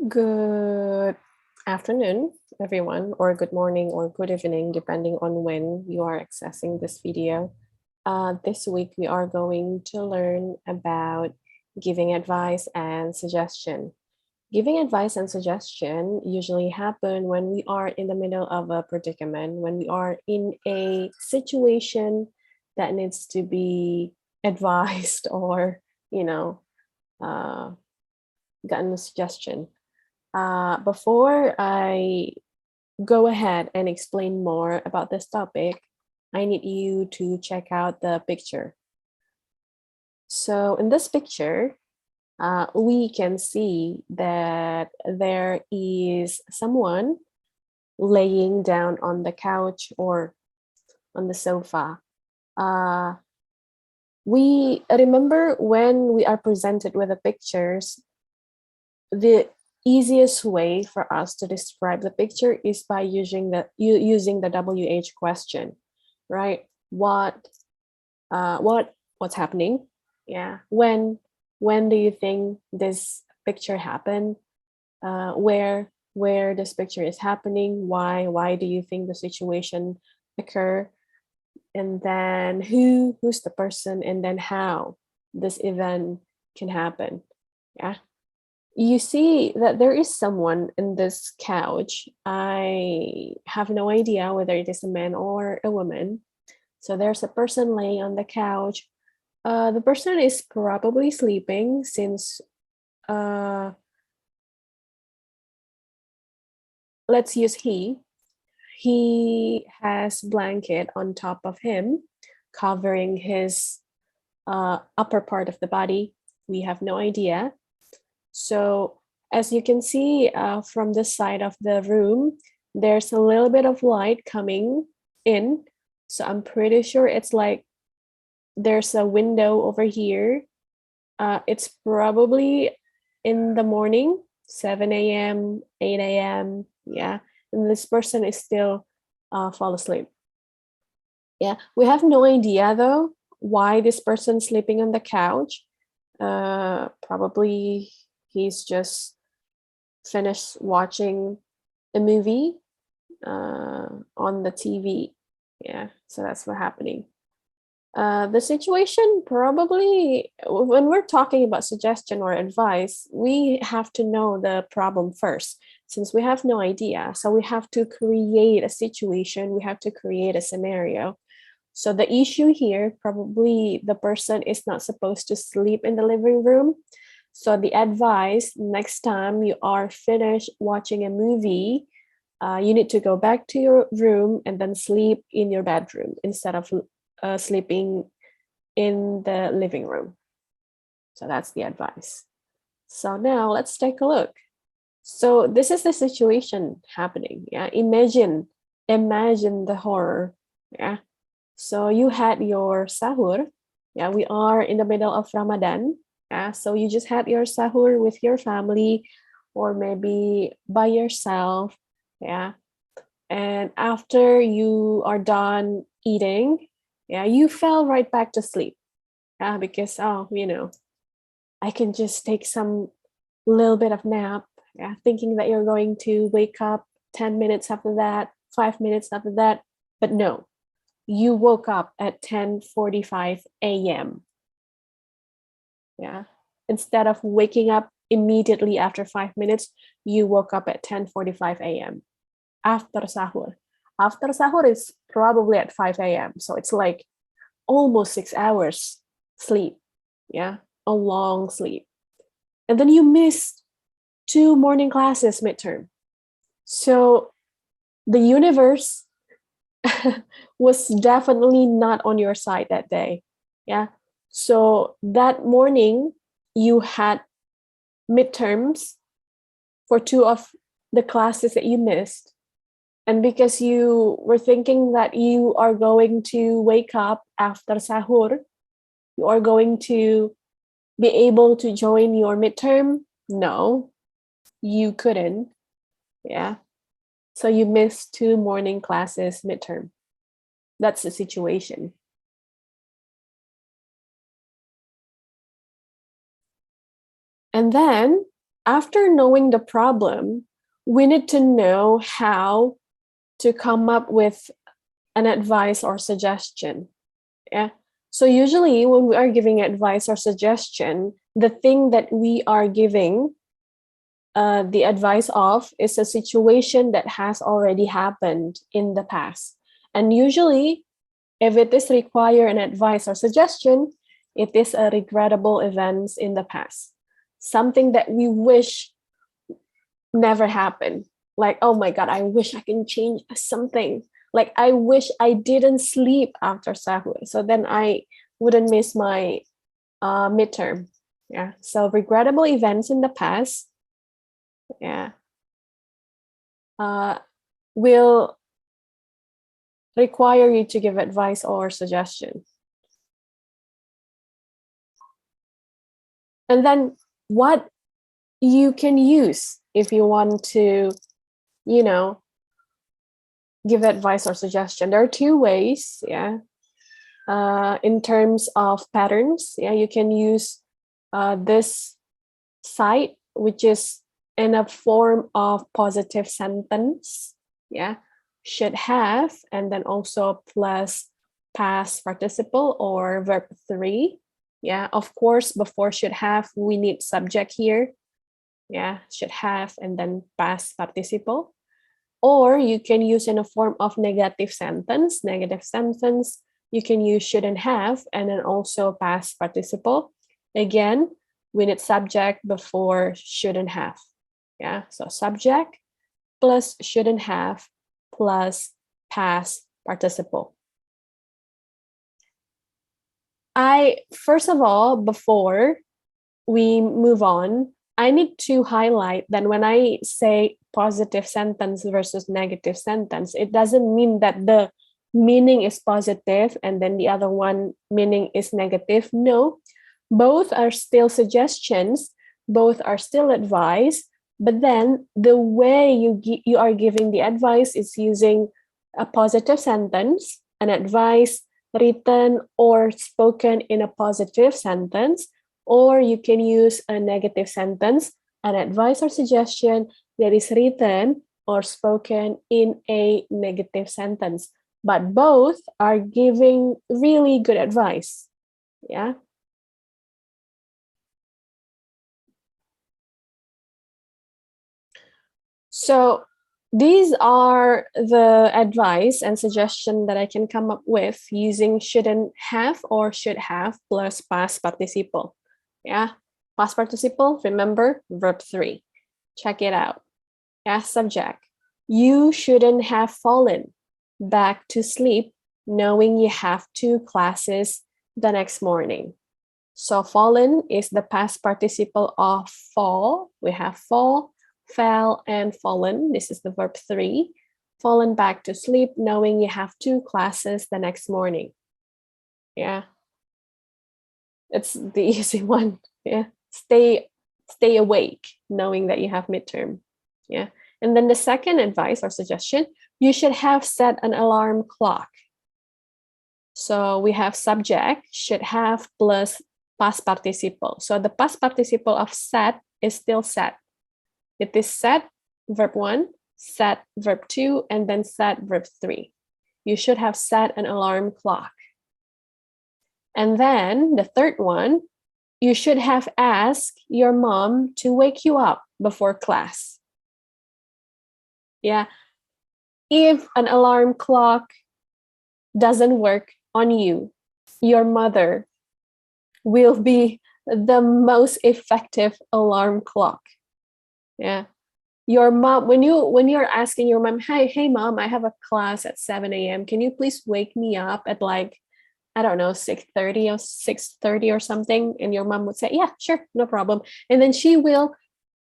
Good afternoon, everyone, or good morning or good evening, depending on when you are accessing this video. This week, we are going to learn about giving advice and suggestion. Giving advice and suggestion usually happen when we are in the middle of a predicament, when we are in a situation that needs to be advised or, you know, uh, gotten a suggestion. Before I go ahead and explain more about this topic, I need you to check out the picture. So in this picture, we can see that there is someone laying down on the couch or on the sofa. Uh, we remember when we are presented with the pictures, the easiest way for us to describe the picture is by using the WH question, right? What's happening? Yeah. When do you think this picture happened? Where this picture is happening? Why do you think the situation occur? And then who's the person? And then how this event can happen? Yeah. You see that there is someone in this couch. I have no idea whether it is a man or a woman. So there's a person laying on the couch. The person is probably sleeping since, uh, let's use he. He has blanket on top of him, covering his upper part of the body. We have no idea. So as you can see from the side of the room, there's a little bit of light coming in. So I'm pretty sure it's like there's a window over here. It's probably in the morning, 7 a.m., 8 a.m. Yeah. And this person is still fall asleep. Yeah. We have no idea though why this person's sleeping on the couch. Probably he's just finished watching a movie on the TV. Yeah, so that's what's happening. The situation probably, when we're talking about suggestion or advice, we have to know the problem first, since we have no idea. So we have to create a situation, we have to create a scenario. So the issue here, probably the person is not supposed to sleep in the living room. So the advice, next time you are finished watching a movie, you need to go back to your room and then sleep in your bedroom instead of sleeping in the living room. So that's the advice. So now let's take a look. So this is the situation happening. Yeah, imagine the horror. Yeah. So you had your sahur. Yeah, we are in the middle of Ramadan. Yeah, so you just had your sahur with your family or maybe by yourself. Yeah. And after you are done eating, yeah, you fell right back to sleep. Yeah, because I can just take some little bit of nap. Yeah, thinking that you're going to wake up 10 minutes after that, 5 minutes after that. But no, you woke up at 10:45 a.m. Yeah. Instead of waking up immediately after 5 minutes, you woke up at 10:45 a.m. after sahur. After sahur is probably at 5 a.m. So it's like almost 6 hours sleep. Yeah. A long sleep. And then you missed two morning classes midterm. So the universe was definitely not on your side that day. Yeah. So that morning, you had midterms for two of the classes that you missed. And because you were thinking that you are going to wake up after sahur, you are going to be able to join your midterm. No, you couldn't. Yeah. So you missed two morning classes midterm. That's the situation. And then after knowing the problem, we need to know how to come up with an advice or suggestion. Yeah. So usually when we are giving advice or suggestion, the thing that we are giving the advice of is a situation that has already happened in the past. And usually, if it is require an advice or suggestion, it is a regrettable events in the past. Something that we wish never happened. Like, oh my God, I wish I can change something. Like, I wish I didn't sleep after sahur. So then I wouldn't miss my midterm. Yeah. So regrettable events in the past, yeah, will require you to give advice or suggestion. And then what you can use if you want to, you know, give advice or suggestion. There are two ways, yeah. In terms of patterns, yeah, you can use this site, which is in a form of positive sentence, yeah, should have, and then also plus past participle or verb 3. Yeah, of course, before should have, we need subject here. Yeah, should have, and then past participle. Or you can use in a form of negative sentence. Negative sentence, you can use shouldn't have, and then also past participle. Again, we need subject before shouldn't have. Yeah, so subject plus shouldn't have plus past participle. First of all, before we move on, I need to highlight that when I say positive sentence versus negative sentence, it doesn't mean that the meaning is positive and then the other one meaning is negative. No, both are still suggestions, both are still advice, but then the way you are giving the advice is using a positive sentence, an advice written or spoken in a positive sentence, or you can use a negative sentence, an advice or suggestion that is written or spoken in a negative sentence. But both are giving really good advice. Yeah. So these are the advice and suggestion that I can come up with using shouldn't have or should have plus past participle. Yeah, past participle, remember, verb 3. Check it out. Yeah, subject. You shouldn't have fallen back to sleep knowing you have 2 classes the next morning. So fallen is the past participle of fall. We have fall, fell, and fallen. This is the verb 3. Fallen back to sleep knowing you have 2 classes the next morning. Yeah. It's the easy one. Yeah. Stay awake knowing that you have midterm. Yeah. And then the second advice or suggestion, you should have set an alarm clock. So we have subject should have plus past participle. So the past participle of set is still set. It is set, verb 1, set, verb 2, and then set, verb 3. You should have set an alarm clock. And then the third one, you should have asked your mom to wake you up before class. Yeah. If an alarm clock doesn't work on you, your mother will be the most effective alarm clock. Yeah. Your mom, when you're asking your mom, hey mom, I have a class at 7 a.m. Can you please wake me up at like, I don't know, 6:30 or 6:30 or something? And your mom would say, yeah, sure, no problem. And then she will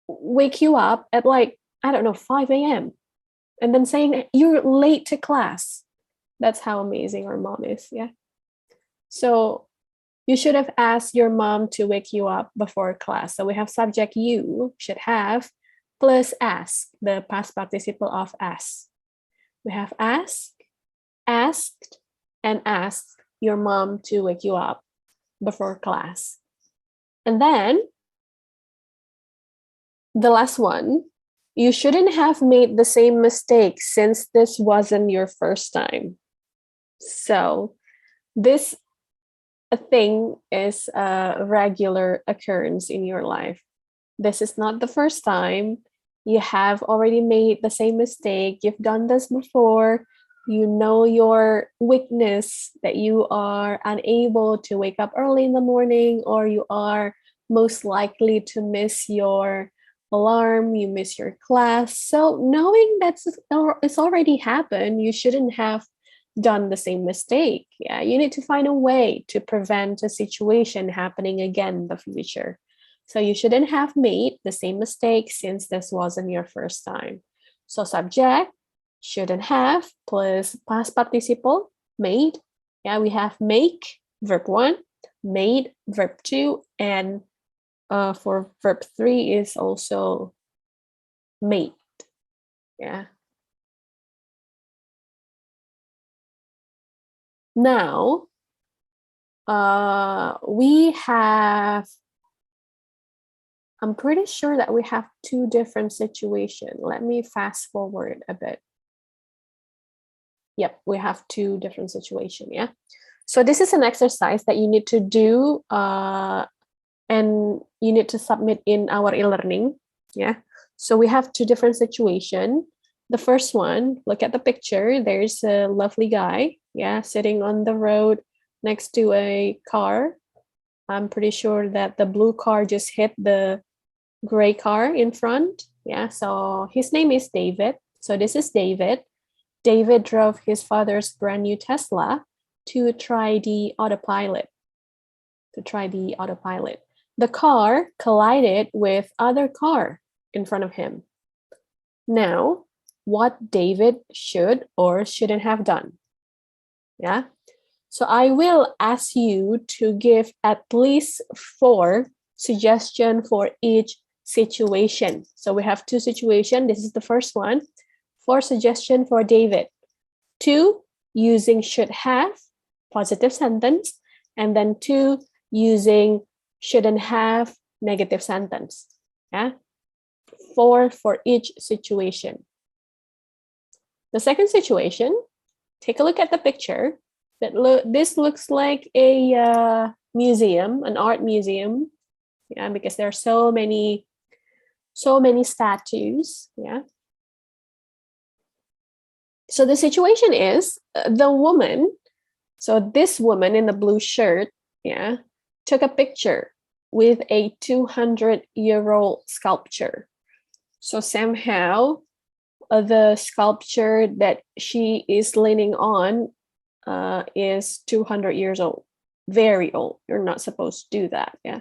wake you up at like, I don't know, 5 a.m. and then saying you're late to class. That's how amazing our mom is. Yeah. So you should have asked your mom to wake you up before class. So we have subject you should have plus ask, the past participle of ask. We have asked, and asked your mom to wake you up before class. And then The last one, you shouldn't have made the same mistake since this wasn't your first time. So this a thing is a regular occurrence in your life. This is not the first time. You have already made the same mistake. You've done this before. You know your weakness, that you are unable to wake up early in the morning, or you are most likely to miss your alarm, you miss your class. So knowing that's it's already happened, you shouldn't have done the same mistake. Yeah, you need to find a way to prevent a situation happening again in the future. So you shouldn't have made the same mistake since this wasn't your first time. So subject, shouldn't have, plus past participle, made. Yeah, we have make, verb 1, made, verb 2, and for verb 3 is also made. Yeah. Now, we have, I'm pretty sure that we have two different situations. Let me fast forward a bit. Yep, we have two different situations. Yeah. So this is an exercise that you need to do and you need to submit in our e-learning. Yeah. So we have two different situations. The first one, look at the picture. There's a lovely guy, yeah, sitting on the road next to a car. I'm pretty sure that the blue car just hit the gray car in front. Yeah, so his name is David. So this is David. David drove his father's brand new Tesla to try the autopilot. The car collided with other car in front of him. Now, what David should or shouldn't have done? Yeah. So I will ask you to give at least 4 suggestions for each situation. So we have 2 situations. This is the first one. 4 suggestions for David. 2 using should have, positive sentence, and then 2 using shouldn't have, negative sentence. Yeah. 4 for each situation. The second situation, take a look at the picture. This looks like a museum, an art museum. Yeah, because there are so many statues. Yeah. So the situation is the woman. So this woman in the blue shirt, yeah, took a picture with a 200-year-old sculpture. So somehow the sculpture that she is leaning on is 200 years old, very old. You're not supposed to do that. Yeah.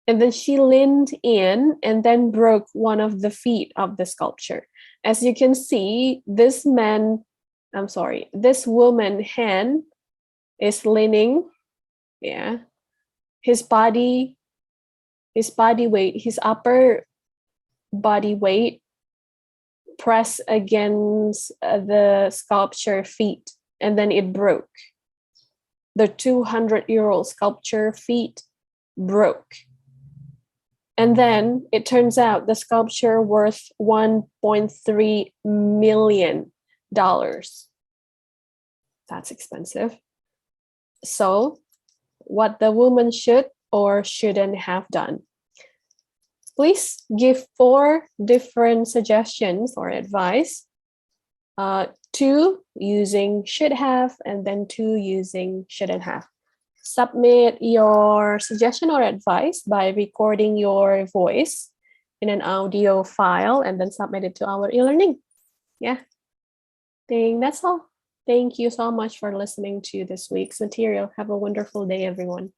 And then she leaned in and then broke one of the feet of the sculpture. As you can see, this woman hand is leaning. Yeah. His upper body weight press against the sculpture feet, and then it broke. The 200-year-old sculpture feet broke. And then it turns out the sculpture worth $1.3 million. That's expensive. So what the woman should or shouldn't have done. Please give 4 different suggestions or advice. 2 using should have, and then 2 using shouldn't have. Submit your suggestion or advice by recording your voice in an audio file and then submit it to our e-learning. Yeah, I think that's all. Thank you so much for listening to this week's material. Have a wonderful day, everyone.